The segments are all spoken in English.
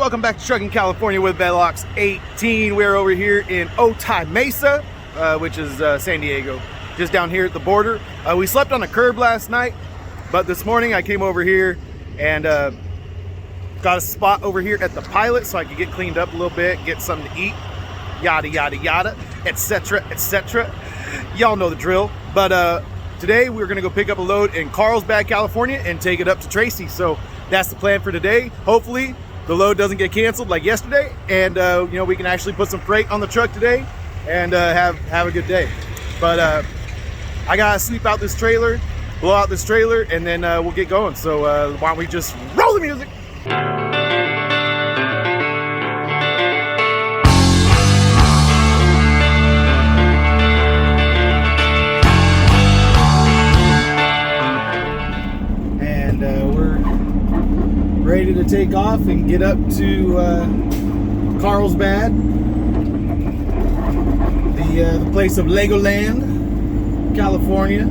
welcome back to Trucking California with Bedlocks 18. We're over here in Otay Mesa, which is San Diego, just down here at the border. We slept on a curb last night, but this morning I came over here and got a spot over here at the Pilot so I could get cleaned up a little bit, get something to eat, yada yada yada, etc etc. Y'all know the drill. But today we're gonna go pick up a load in Carlsbad, California, and take it up to Tracy. So that's the plan for today. Hopefully the load doesn't get canceled like yesterday, and you know, we can actually put some freight on the truck today and have a good day. But I gotta sleep out this trailer, blow out this trailer, and then we'll get going. So why don't we just roll the music? Ready to take off and get up to Carlsbad, the place of Legoland, California.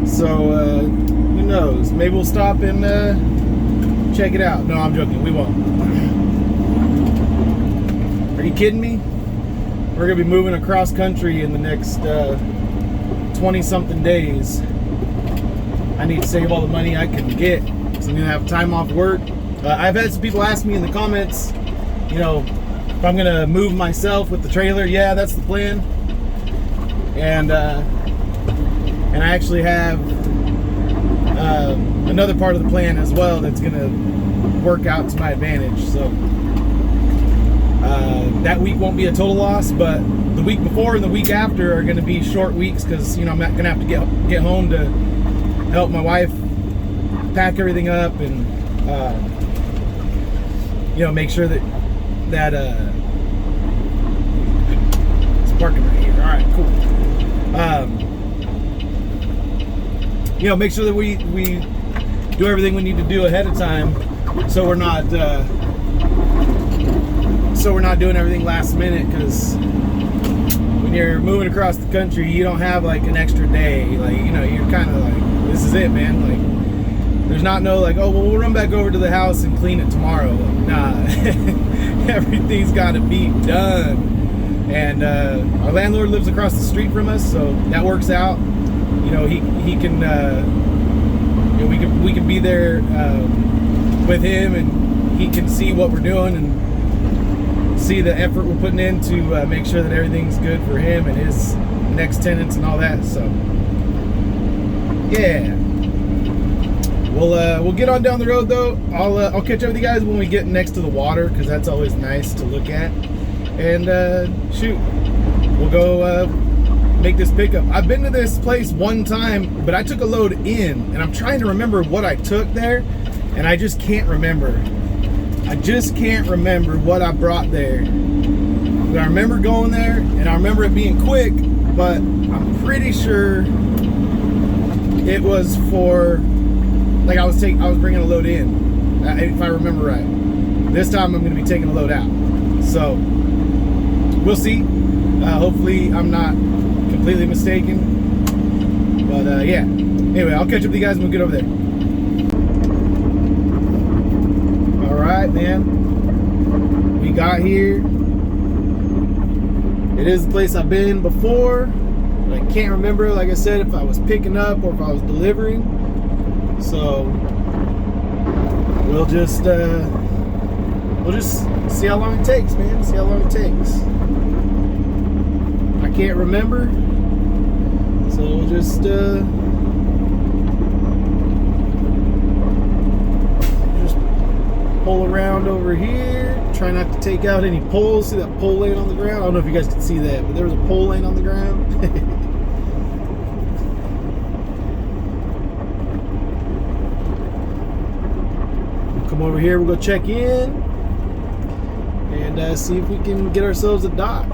So who knows? Maybe we'll stop and check it out. No, I'm joking. We won't. Are you kidding me? We're gonna be moving across country in the next 20-something days. I need to save all the money I can get. So I'm gonna have time off work. I've had some people ask me in the comments, you know, if I'm gonna move myself with the trailer. Yeah, that's the plan. And I actually have another part of the plan as well that's gonna work out to my advantage. So that week won't be a total loss, but the week before and the week after are gonna be short weeks because, you know, I'm not gonna have to get home to help my wife pack everything up and you know, make sure that it's parking right here. All right, cool. You know, make sure that we do everything we need to do ahead of time, so we're not doing everything last minute. Because when you're moving across the country, you don't have like an extra day. Like, you know, you're kind of like, this is it, man. Like, there's not no like, oh, well, we'll run back over to the house and clean it tomorrow. Like, nah, everything's got to be done. And our landlord lives across the street from us, so that works out. You know, he can, you know, we can be there with him, and he can see what we're doing and see the effort we're putting in to make sure that everything's good for him and his next tenants and all that. So yeah. We'll get on down the road though. I'll catch up with you guys when we get next to the water, because that's always nice to look at. And shoot, we'll go make this pickup. I've been to this place one time, but I took a load in, and I'm trying to remember what I took there, and I just can't remember. I just can't remember what I brought there. But I remember going there, and I remember it being quick, but I'm pretty sure it was for, like, I was bringing a load in, if I remember right. This time I'm going to be taking a load out. So we'll see. Hopefully I'm not completely mistaken. But yeah. Anyway, I'll catch up with you guys when we get over there. All right, man. We got here. It is the place I've been before, but I can't remember, like I said, if I was picking up or if I was delivering. So we'll just see how long it takes, man. See how long it takes. I can't remember, so we'll just pull around over here. Try not to take out any poles. See that pole laying on the ground? I don't know if you guys can see that, but there was a pole laying on the ground. Come over here, we'll go check in and see if we can get ourselves a dock.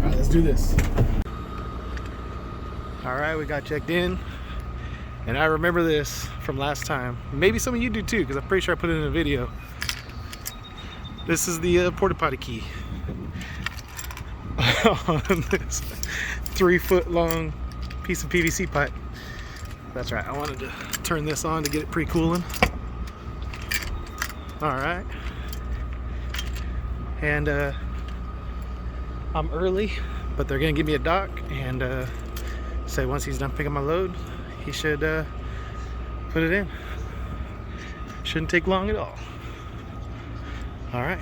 All right, let's do this. All right, we got checked in, and I remember this from last time. Maybe some of you do too, because I'm pretty sure I put it in a video. This is the porta potty key. on this 3-foot long piece of PVC pipe. That's right, I wanted to turn this on to get it pre-cooling. All right. And I'm early, but they're gonna give me a dock and say once he's done picking my load, he should put it in. Shouldn't take long at all. All right.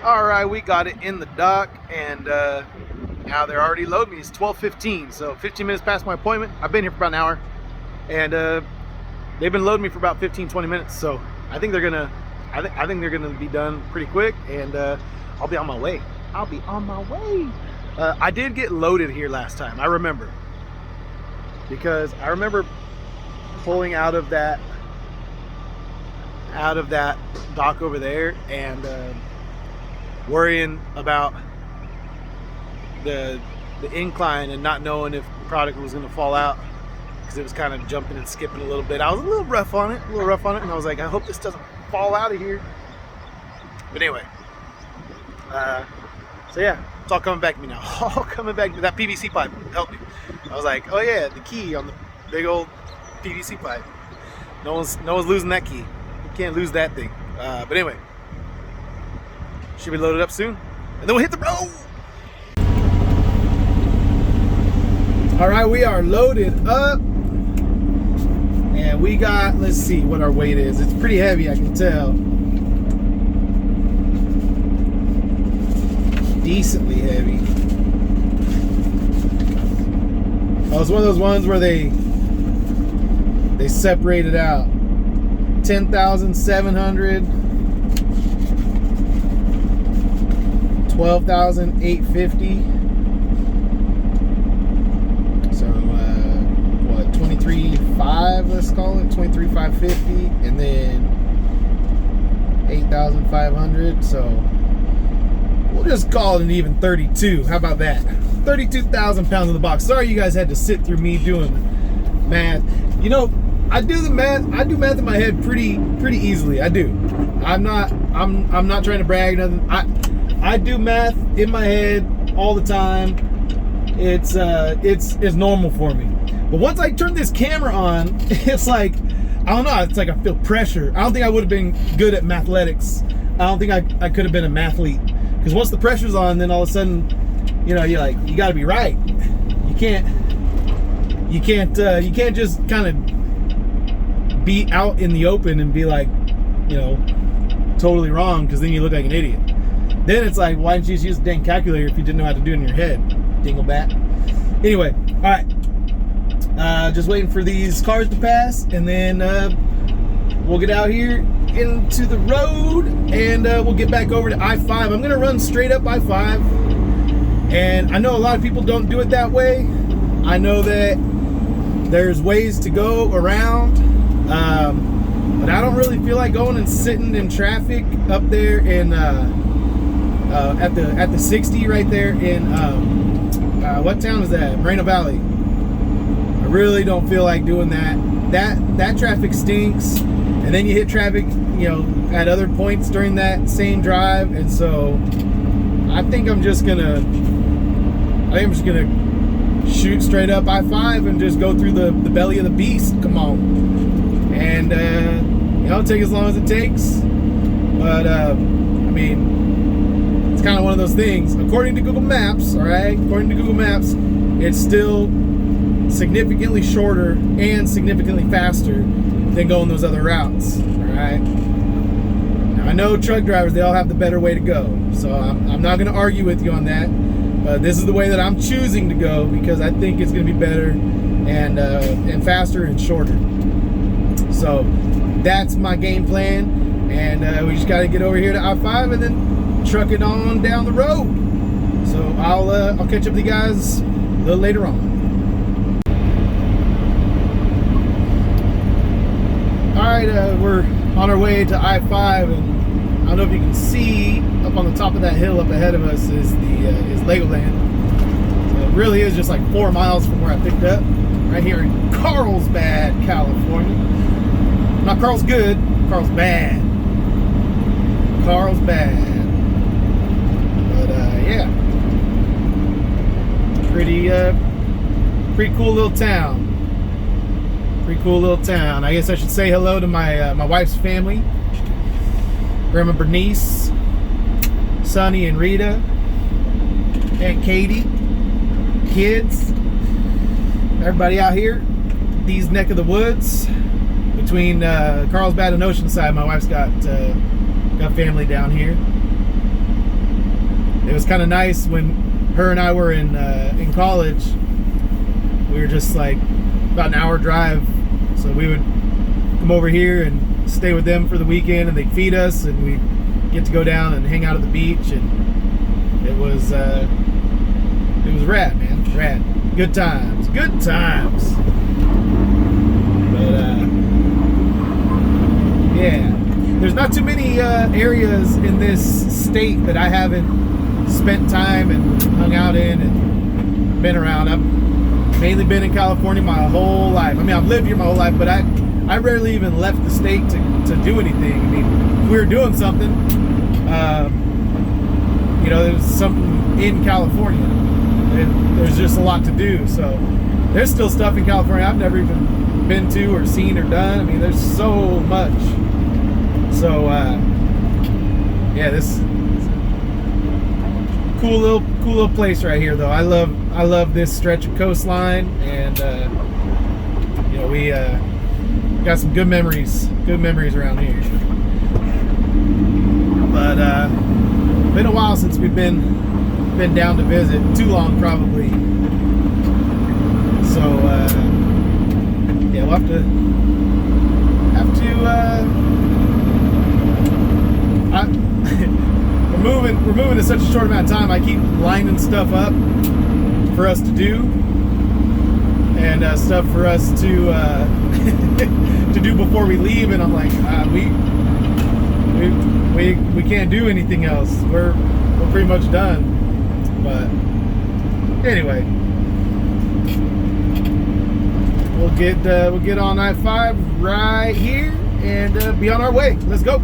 All right, we got it in the dock, and now they're already loading me. It's 12:15, so 15 minutes past my appointment. I've been here for about an hour, and they've been loading me for about 15-20 minutes. So I think they're gonna, I think they're gonna be done pretty quick, and I'll be on my way. I'll be on my way. I did get loaded here last time. I remember, because I remember pulling out of that dock over there and worrying about the incline and not knowing if the product was going to fall out, because it was kind of jumping and skipping a little bit. I was a little rough on it, and I was like, I hope this doesn't fall out of here. But anyway, so yeah, it's all coming back to me now. All coming back to that PVC pipe helped me. I was like, oh yeah, the key on the big old PVC pipe. No one's losing that key. You can't lose that thing. But anyway, should be loaded up soon, and then we'll hit the road. All right, we are loaded up, and we got, let's see what our weight is. It's pretty heavy, I can tell. Decently heavy. Oh, it's one of those ones where they separate it out. 10,700, 12,850. So what, 23,500, let's call it 23,550, and then 8,500. So we'll just call it an even 32. How about that? 32,000 pounds in the box. Sorry you guys had to sit through me doing math. You know, I do math in my head pretty easily. I do. I'm not trying to brag nothing. I do math in my head all the time. It's normal for me. But once I turn this camera on, it's like, I don't know, it's like I feel pressure. I don't think I would have been good at mathletics. I don't think I could have been a mathlete. Because once the pressure's on, then all of a sudden, you know, you're like, you gotta be right. You can't just kind of be out in the open and be like, you know, totally wrong, because then you look like an idiot. Then it's like, why didn't you just use a dang calculator if you didn't know how to do it in your head? Dinglebat. Anyway, all right. Just waiting for these cars to pass, and then we'll get out here into the road, and we'll get back over to I-5. I'm gonna run straight up I-5, and I know a lot of people don't do it that way. I know that there's ways to go around, but I don't really feel like going and sitting in traffic up there in at the 60 right there in what town is that? Moreno Valley. I really don't feel like doing that. That traffic stinks, and then you hit traffic, you know, at other points during that same drive, and so I think I'm just gonna shoot straight up I-5 and just go through the belly of the beast. Come on. And you know, take as long as it takes. But I mean, it's kind of one of those things. According to Google Maps, all right, according to Google Maps, it's still significantly shorter and significantly faster than going those other routes. All right. Now I know truck drivers, they all have the better way to go, so I'm not going to argue with you on that. This is the way that I'm choosing to go, because I think it's going to be better and faster and shorter. So that's my game plan, and we just got to get over here to I-5 and then truck it on down the road. So I'll catch up with you guys a little later on. All right, we're on our way to I-5, and I don't know if you can see up on the top of that hill up ahead of us is Legoland. So it really is just like 4 miles from where I picked up, right here in Carlsbad, California. Not Carlsgood, Carlsbad. Carlsbad. But yeah, pretty cool little town. Pretty cool little town. I guess I should say hello to my wife's family. Grandma Bernice, Sonny and Rita, Aunt Katie, kids, everybody out here, these neck of the woods between Carlsbad and Oceanside. My wife's got family down here. It was kind of nice when her and I were in college. We were just like about an hour drive, so we would come over here and stay with them for the weekend, and they'd feed us, and we'd get to go down and hang out at the beach, and it was rad, man. Rad. Good times. But yeah, there's not too many areas in this state that I haven't spent time and hung out in and been around. I've mainly been in California my whole life. I mean, I've lived here my whole life, but I rarely even left the state to do anything. I mean, if we were doing something, you know, there's something in California, and there's just a lot to do. So there's still stuff in California I've never even been to or seen or done. I mean, there's so much. So yeah, this cool little place right here, though. I love this stretch of coastline, and you know, we got some good memories around here. But been a while since we've been down to visit. Too long, probably. So a short amount of time. I keep lining stuff up for us to do, and stuff for us to to do before we leave. And I'm like, we can't do anything else. We're pretty much done. But anyway, we'll get on I-5 right here and be on our way. Let's go.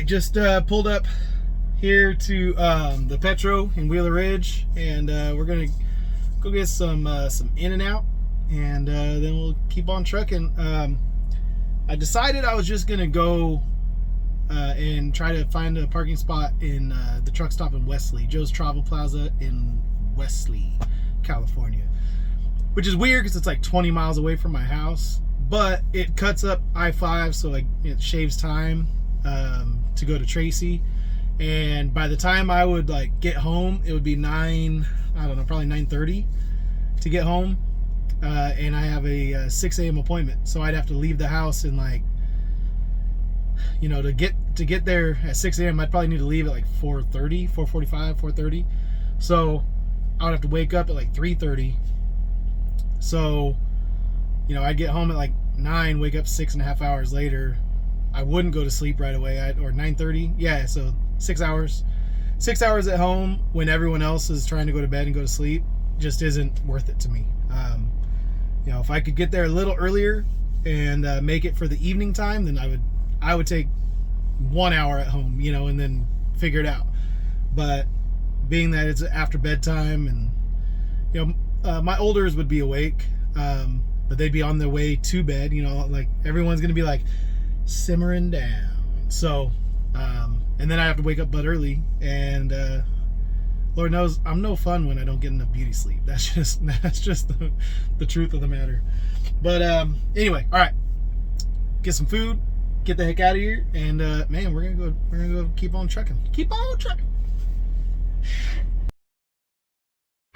Just pulled up here to the Petro in Wheeler Ridge, and we're gonna go get some In-N-Out, and then we'll keep on trucking. I decided I was just gonna go and try to find a parking spot in the truck stop in Wesley, Joe's Travel Plaza in Wesley, California, which is weird because it's like 20 miles away from my house, but it cuts up I-5, so like it shaves time to go to Tracy. And by the time I would like get home, it would be probably 9:30 to get home, and I have a 6 a.m. appointment, so I'd have to leave the house and, like, you know, to get there at 6 a.m. I'd probably need to leave at like 4:30, 4:45, 4:30. So I would have to wake up at like 3:30. So, you know, I'd get home at like 9, wake up 6.5 hours later. I wouldn't go to sleep right away, or 9:30. Yeah, so 6 hours. 6 hours at home when everyone else is trying to go to bed and go to sleep just isn't worth it to me. You know, if I could get there a little earlier and make it for the evening time, then I would take 1 hour at home, you know, and then figure it out. But being that it's after bedtime, and, you know, my olders would be awake, but they'd be on their way to bed, you know, like everyone's gonna be like simmering down. So and then I have to wake up but early, and Lord knows I'm no fun when I don't get enough beauty sleep. That's just the truth of the matter. But anyway, all right, get some food, get the heck out of here, and man, we're gonna go keep on trucking.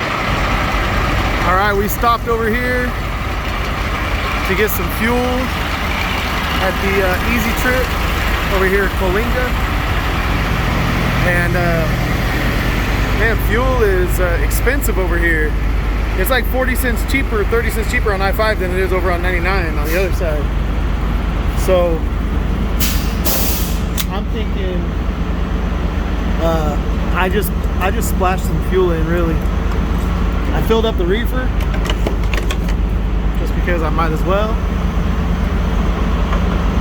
All right, we stopped over here to get some fuel at the Easy Trip over here at Kalinga, and Man, fuel is expensive over here. It's like 40 cents cheaper, 30 cents cheaper on I-5 than it is over on 99 on the other side. So I'm thinking I just splashed some fuel in, really. I filled up the reefer just because I might as well.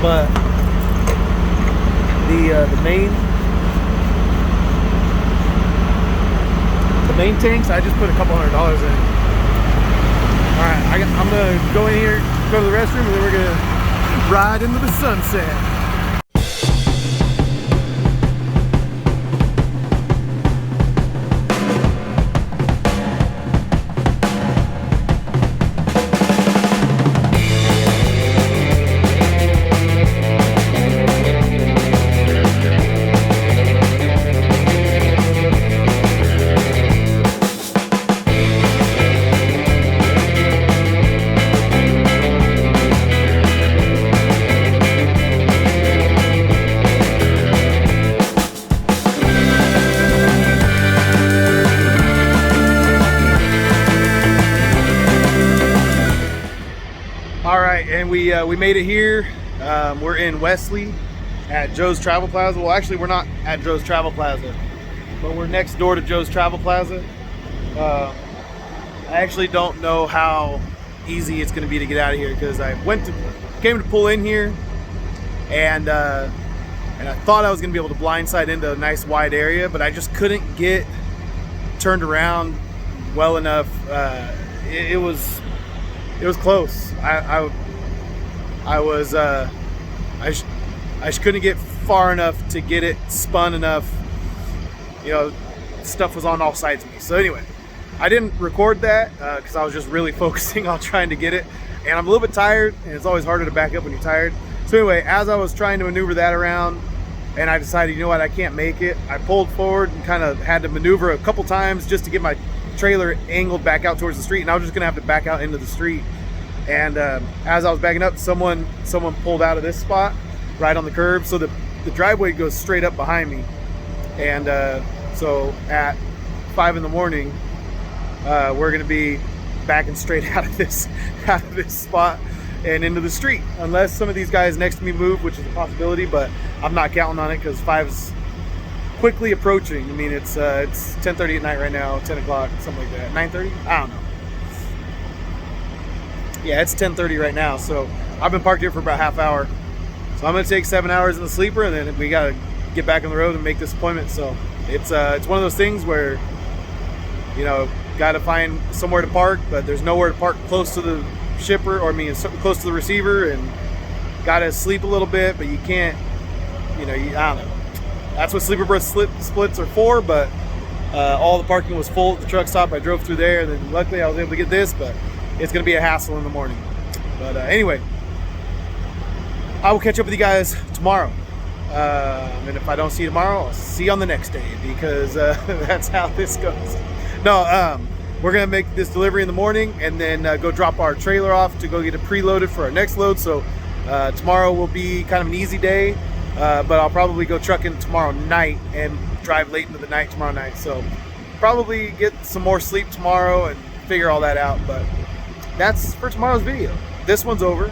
But the main tanks, I just put a couple $100s in. All right, I'm gonna go in here, go to the restroom, and then we're gonna ride into the sunset. And we made it here. We're in Wesley at Joe's Travel Plaza. Well, actually, we're not at Joe's Travel Plaza, but we're next door to Joe's Travel Plaza. I actually don't know how easy it's going to be to get out of here, because I came to pull in here, and I thought I was going to be able to blindside into a nice wide area, but I just couldn't get turned around well enough. It was close. I just couldn't get far enough to get it spun enough. You know, stuff was on all sides of me. So anyway, I didn't record that because I was just really focusing on trying to get it. And I'm a little bit tired, and it's always harder to back up when you're tired. So anyway, as I was trying to maneuver that around, and I decided, you know what, I can't make it, I pulled forward and kind of had to maneuver a couple times just to get my trailer angled back out towards the street, and I was just gonna have to back out into the street. And as I was backing up, someone pulled out of this spot right on the curb, so the driveway goes straight up behind me. And so at 5 in the morning, we're gonna be backing straight out of this spot and into the street, unless some of these guys next to me move, which is a possibility, but I'm not counting on it because 5's quickly approaching. I mean, it's 10:30 at night right now, 10 o'clock, something like that. 9:30? I don't know. Yeah, it's 10:30 right now, so I've been parked here for about half hour. So I'm gonna take 7 hours in the sleeper, and then we gotta get back on the road and make this appointment. So it's one of those things where, you know, gotta find somewhere to park, but there's nowhere to park close to the shipper, or I mean, close to the receiver, and gotta sleep a little bit, but you can't, you know, I don't know. That's what sleeper berth splits are for, but all the parking was full at the truck stop. I drove through there, and then luckily I was able to get this, but it's gonna be a hassle in the morning. But anyway, I will catch up with you guys tomorrow. And if I don't see you tomorrow, I'll see you on the next day, because that's how this goes. No, we're gonna make this delivery in the morning, and then go drop our trailer off to go get it preloaded for our next load. So tomorrow will be kind of an easy day, but I'll probably go trucking tomorrow night and drive late into the night tomorrow night. So probably get some more sleep tomorrow and figure all that out. But that's for tomorrow's video. This one's over.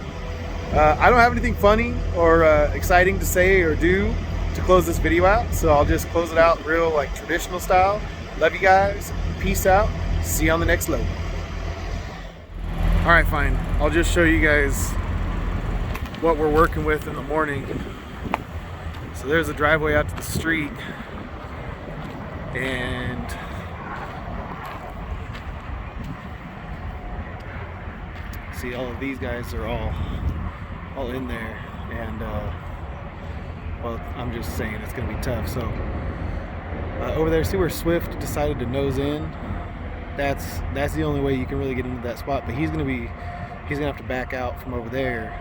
I don't have anything funny or exciting to say or do to close this video out, so I'll just close it out real, like, traditional style. Love you guys. Peace out. See you on the next load. All right, fine. I'll just show you guys what we're working with in the morning. So there's a driveway out to the street, and see, all of these guys are all in there, and well, I'm just saying it's gonna be tough. So over there, see where Swift decided to nose in? That's the only way you can really get into that spot. But he's gonna have to back out from over there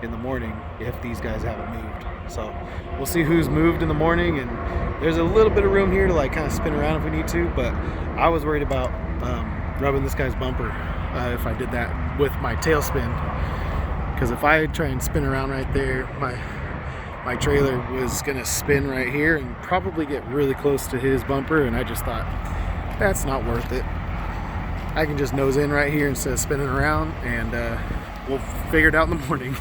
in the morning if these guys haven't moved. So we'll see who's moved in the morning, and there's a little bit of room here to, like, kind of spin around if we need to. But I was worried about rubbing this guy's bumper if I did that with my tail spin, because if I try and spin around right there, my my trailer was gonna spin right here and probably get really close to his bumper, and I just thought, that's not worth it. I can just nose in right here instead of spinning around, and we'll figure it out in the morning.